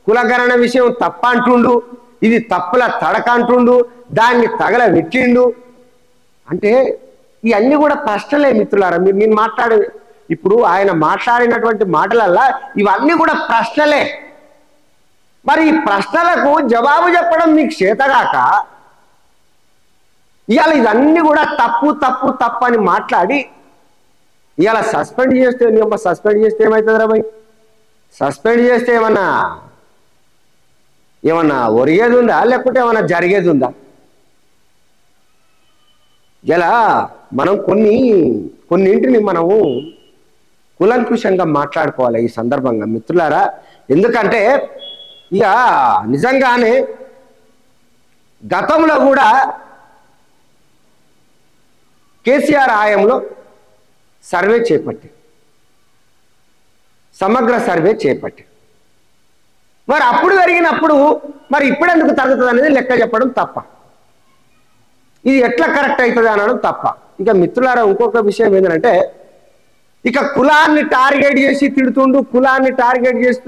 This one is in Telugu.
కులగణన విషయం తప్ప అంటుండు, ఇది తప్పుల తడక అంటుండు, దాన్ని తగల పెట్టిండు. అంటే ఇవన్నీ కూడా ప్రశ్నలే మిత్రులారా. నేను మాట్లాడే ఇప్పుడు ఆయన మాట్లాడినటువంటి మాటలల్లా ఇవన్నీ కూడా ప్రశ్నలే. మరి ఈ ప్రశ్నలకు జవాబు చెప్పడం మీకు చేతగాక ఇవాళ ఇవన్నీ కూడా తప్పు తప్పు తప్పు అని మాట్లాడి ఇవాళ సస్పెండ్ చేస్తే ఏమవుతుందిరా భయ్? సస్పెండ్ చేస్తే ఏమన్నా ఒరిగేది ఉందా, లేకుంటే ఏమన్నా జరిగేది ఉందా? ఇలా మనం కొన్నింటిని మనము కులంకుశంగా మాట్లాడుకోవాలి ఈ సందర్భంగా మిత్రులారా. ఎందుకంటే ఇక నిజంగానే గతంలో కూడా కేసీఆర్ హయాంలో సర్వే చేపట్టి, సమగ్ర సర్వే చేపట్టి, మరి అప్పుడు జరిగినప్పుడు మరి ఇప్పుడెందుకు తగ్గుతుంది అనేది లెక్క చెప్పడం తప్ప, ఇది ఎట్లా కరెక్ట్ అవుతుంది అనడం తప్ప. ఇక మిత్రులారా ఇంకొక విషయం ఏంటంటే, ఇక కులాన్ని టార్గెట్ చేసి తిడుతుండు, కులాన్ని టార్గెట్ చేస్తూ